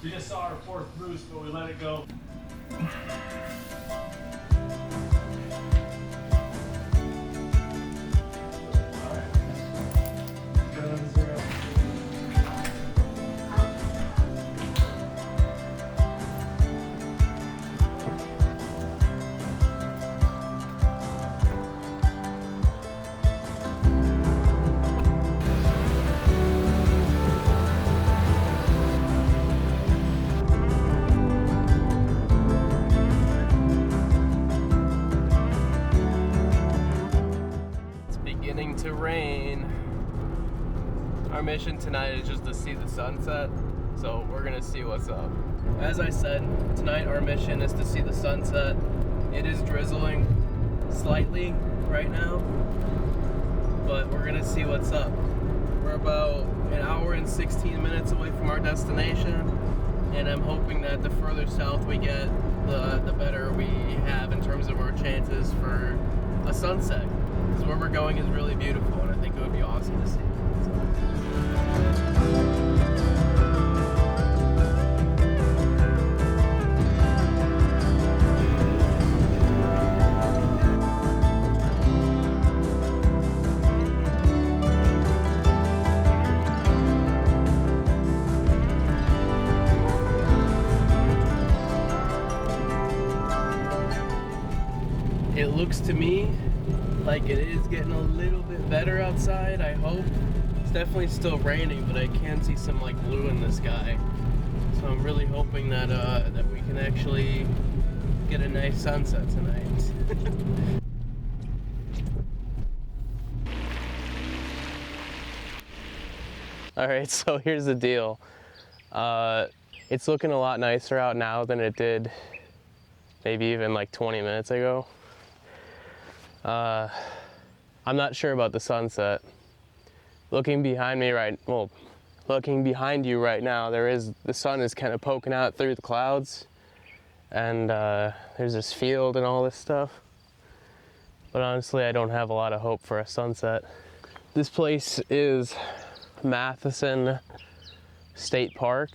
We just saw our fourth moose, but we let it go. To rain. Our mission tonight is just to see the sunset, so we're gonna see what's up. As I said, tonight our mission is to see the sunset. It is drizzling slightly right now, but we're gonna see what's up. We're about an hour and 16 minutes away from our destination, and I'm hoping that the further south we get, the better we have in terms of our chances for a sunset. Because where we're going is really beautiful, and I think it would be awesome to see. It looks to me like it is getting a little bit better outside, I hope. It's definitely still raining, but I can see some like blue in the sky. So I'm really hoping that that we can actually get a nice sunset tonight. Alright, so here's the deal. It's looking a lot nicer out now than it did maybe even like 20 minutes ago. I'm not sure about the sunset. Looking behind me looking behind you right now, the sun is kind of poking out through the clouds, and there's this field and all this stuff. But honestly, I don't have a lot of hope for a sunset. This place is Mathiessen State Park.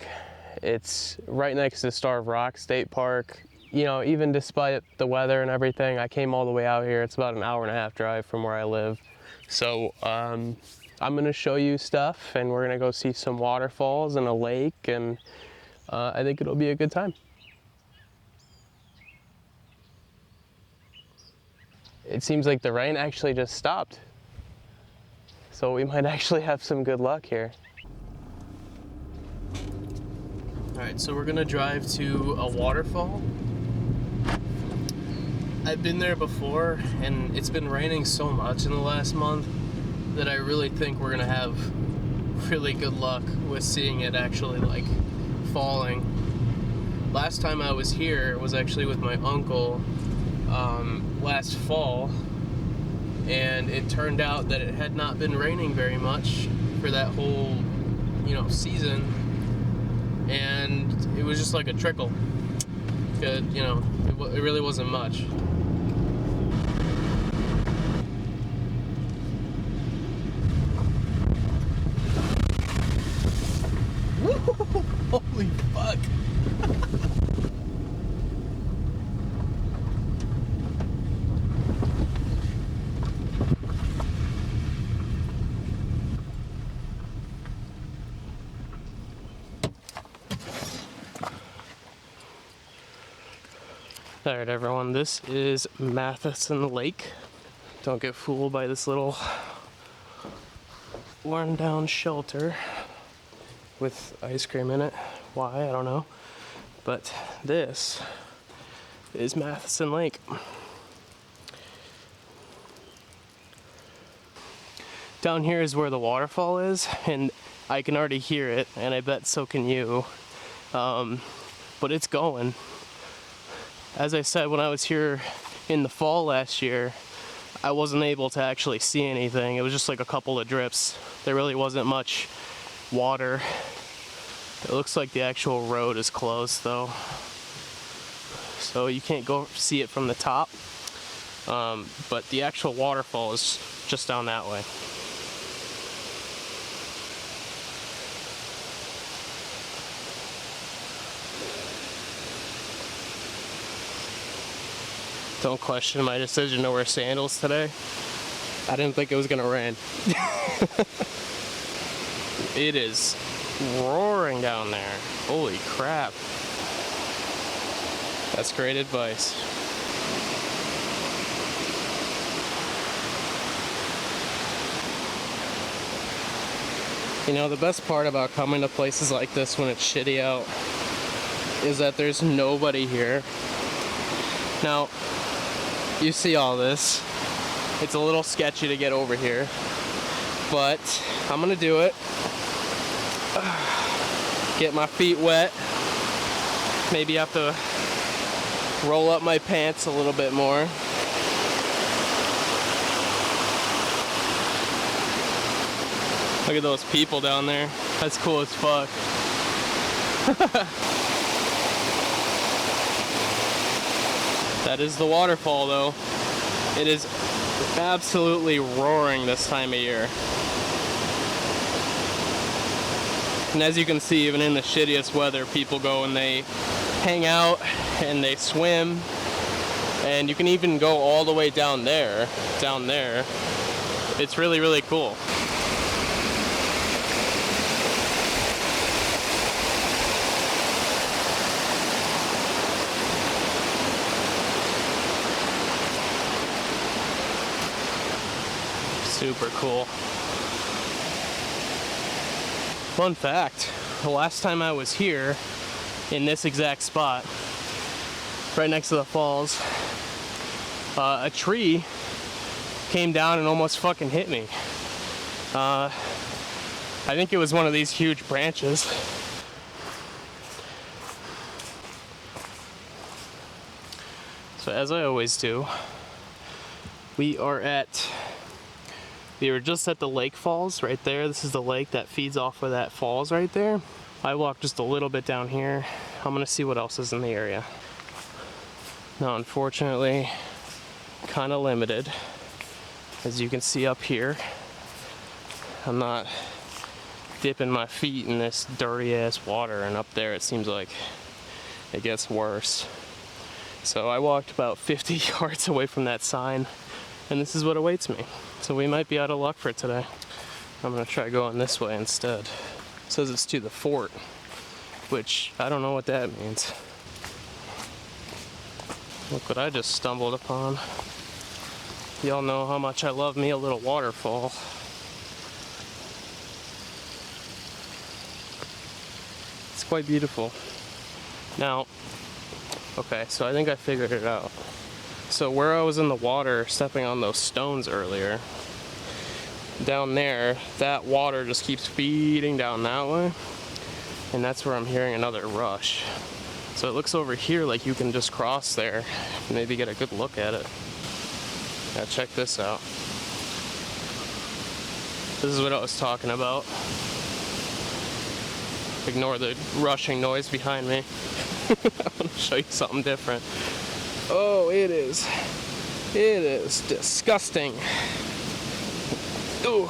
It's right next to Starved Rock State Park. You know, even despite the weather and everything, I came all the way out here. It's about an hour and a half drive from where I live. So I'm gonna show you stuff, and we're gonna go see some waterfalls and a lake, and I think it'll be a good time. It seems like the rain actually just stopped. So we might actually have some good luck here. All right, so we're gonna drive to a waterfall. I've been there before, and it's been raining so much in the last month that I really think we're gonna have really good luck with seeing it actually like falling. Last time I was here was actually with my uncle last fall, and it turned out that it had not been raining very much for that whole, you know, season, and it was just like a trickle. Good, you know, it really wasn't much. Holy fuck. Alright everyone, this is Mathiessen Lake. Don't get fooled by this little worn down shelter with ice cream in it. Why? I don't know. But this is Mathiessen Lake. Down here is where the waterfall is, and I can already hear it, and I bet so can you. But it's going. As I said, when I was here in the fall last year, I wasn't able to actually see anything. It was just like a couple of drips. There really wasn't much water. It looks like the actual road is closed though, so you can't go see it from the top, but the actual waterfall is just down that way. Don't question my decision to wear sandals today. I didn't think it was gonna rain. It is roaring down there. Holy crap. That's great advice. You know, the best part about coming to places like this when it's shitty out is that there's nobody here. Now, you see all this. It's a little sketchy to get over here, but I'm gonna do it. Get my feet wet. Maybe have to roll up my pants a little bit more. Look at those people down there. That's cool as fuck. That is the waterfall though. It is absolutely roaring this time of year. And as you can see, even in the shittiest weather, people go and they hang out and they swim. And you can even go all the way down there. It's really, really cool. Super cool. Fun fact, the last time I was here in this exact spot, right next to the falls, a tree came down and almost fucking hit me. I think it was one of these huge branches. So as I always do, we were just at the lake falls right there. This is the lake that feeds off of that falls right there. I walked just a little bit down here. I'm gonna see what else is in the area. Now, unfortunately, kind of limited. As you can see up here, I'm not dipping my feet in this dirty ass water, and up there it seems like it gets worse. So I walked about 50 yards away from that sign, and this is what awaits me. So we might be out of luck for today. I'm gonna try going this way instead. It says it's to the fort, which I don't know what that means. Look what I just stumbled upon. Y'all know how much I love me a little waterfall. It's quite beautiful. Now, okay, so I think I figured it out. So where I was in the water stepping on those stones earlier, down there, that water just keeps feeding down that way, and that's where I'm hearing another rush. So it looks over here like you can just cross there and maybe get a good look at it. Now check this out. This is what I was talking about. Ignore the rushing noise behind me. I want to show you something different. Oh, it is disgusting. Ooh,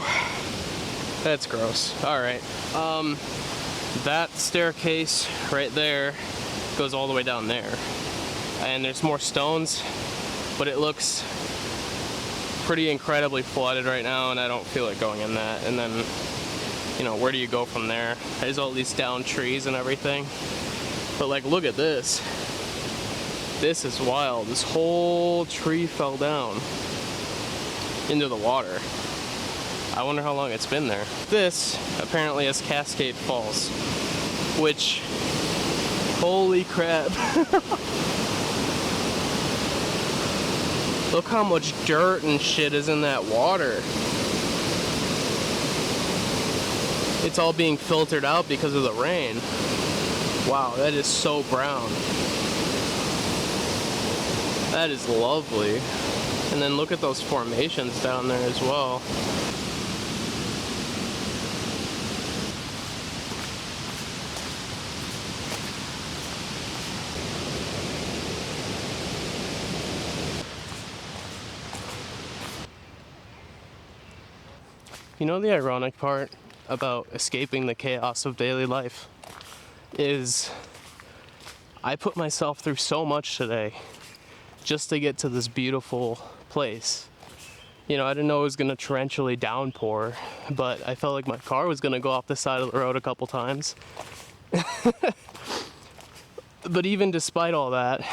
that's gross. All right, that staircase right there goes all the way down there, and there's more stones, but it looks pretty incredibly flooded right now, and I don't feel like going in that. And then, you know, where do you go from there? There's all these down trees and everything, but like, look at this. This is wild. This whole tree fell down into the water. I wonder how long it's been there. This apparently is Cascade Falls, which, holy crap. Look how much dirt and shit is in that water. It's all being filtered out because of the rain. Wow, that is so brown. That is lovely. And then look at those formations down there as well. You know, the ironic part about escaping the chaos of daily life is I put myself through so much today just to get to this beautiful place. You know, I didn't know it was gonna torrentially downpour, but I felt like my car was gonna go off the side of the road a couple times. But even despite all that,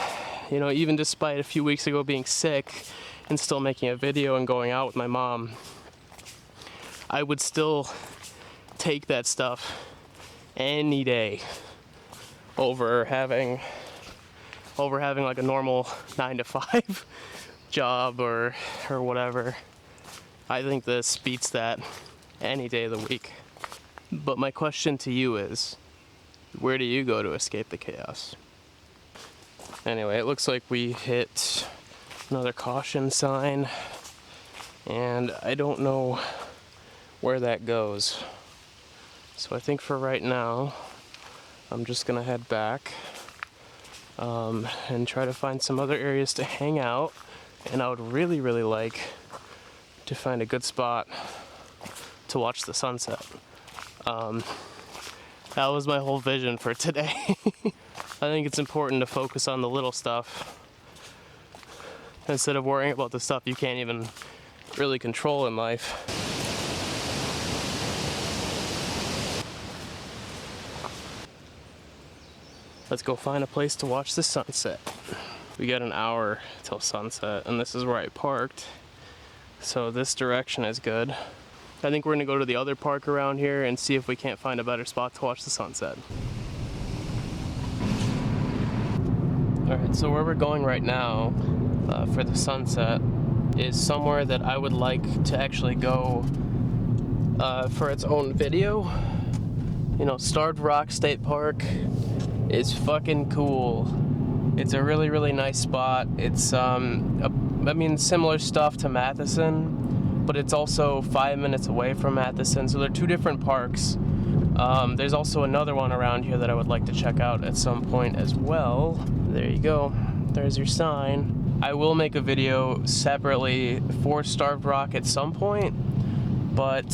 you know, even despite a few weeks ago being sick and still making a video and going out with my mom, I would still take that stuff any day over having like a normal 9-to-5 job or whatever. I think this beats that any day of the week. But my question to you is, where do you go to escape the chaos? Anyway, it looks like we hit another caution sign, and I don't know where that goes. So I think for right now, I'm just gonna head back and try to find some other areas to hang out. And I would really, really like to find a good spot to watch the sunset. That was my whole vision for today. I think it's important to focus on the little stuff instead of worrying about the stuff you can't even really control in life. Let's go find a place to watch the sunset. We got an hour till sunset, and this is where I parked. So this direction is good. I think we're gonna go to the other park around here and see if we can't find a better spot to watch the sunset. All right, so where we're going right now for the sunset is somewhere that I would like to actually go for its own video. You know, Starved Rock State Park is fucking cool. It's a really, really nice spot. It's, I mean, similar stuff to Mathiessen, but it's also 5 minutes away from Mathiessen, so they're two different parks. There's also another one around here that I would like to check out at some point as well. There you go. There's your sign. I will make a video separately for Starved Rock at some point, but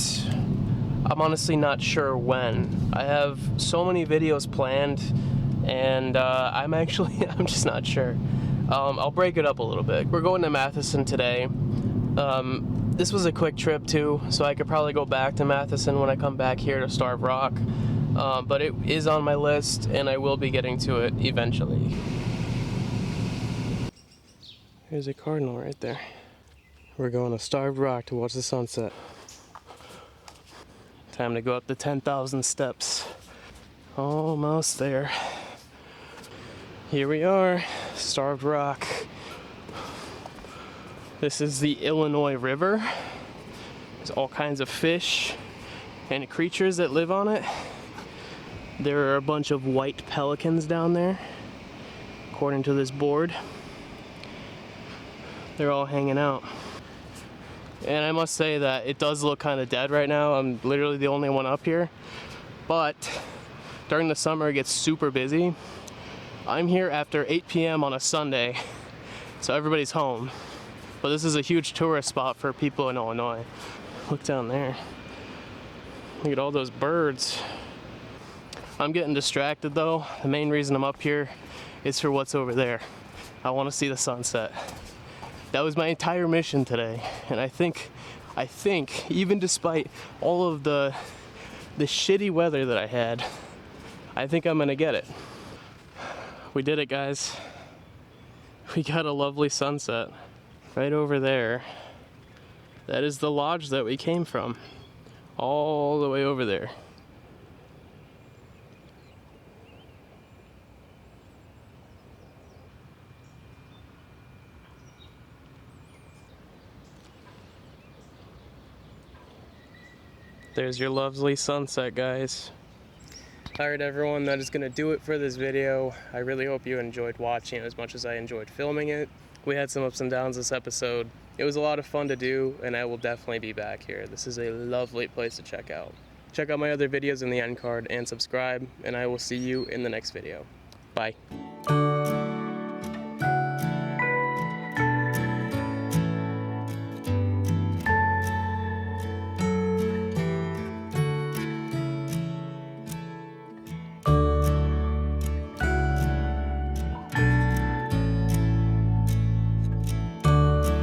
I'm honestly not sure when. I have so many videos planned, and I'm just not sure. I'll break it up a little bit. We're going to Mathiessen today. This was a quick trip too, so I could probably go back to Mathiessen when I come back here to Starved Rock. But it is on my list, and I will be getting to it eventually. There's a cardinal right there. We're going to Starved Rock to watch the sunset. Time to go up the 10,000 steps. Almost there. Here we are, Starved Rock. This is the Illinois River. There's all kinds of fish and creatures that live on it. There are a bunch of white pelicans down there, according to this board. They're all hanging out. And I must say that it does look kind of dead right now. I'm literally the only one up here. But during the summer, it gets super busy. I'm here after 8 p.m. on a Sunday, so everybody's home. But this is a huge tourist spot for people in Illinois. Look down there. Look at all those birds. I'm getting distracted though. The main reason I'm up here is for what's over there. I want to see the sunset. That was my entire mission today, and I think, even despite all of the shitty weather that I had, I think I'm gonna get it. We did it, guys. We got a lovely sunset right over there. That is the lodge that we came from, all the way over there. There's your lovely sunset, guys. Alright everyone, that is going to do it for this video. I really hope you enjoyed watching it as much as I enjoyed filming it. We had some ups and downs this episode. It was a lot of fun to do, and I will definitely be back here. This is a lovely place to check out. Check out my other videos in the end card and subscribe, and I will see you in the next video. Bye.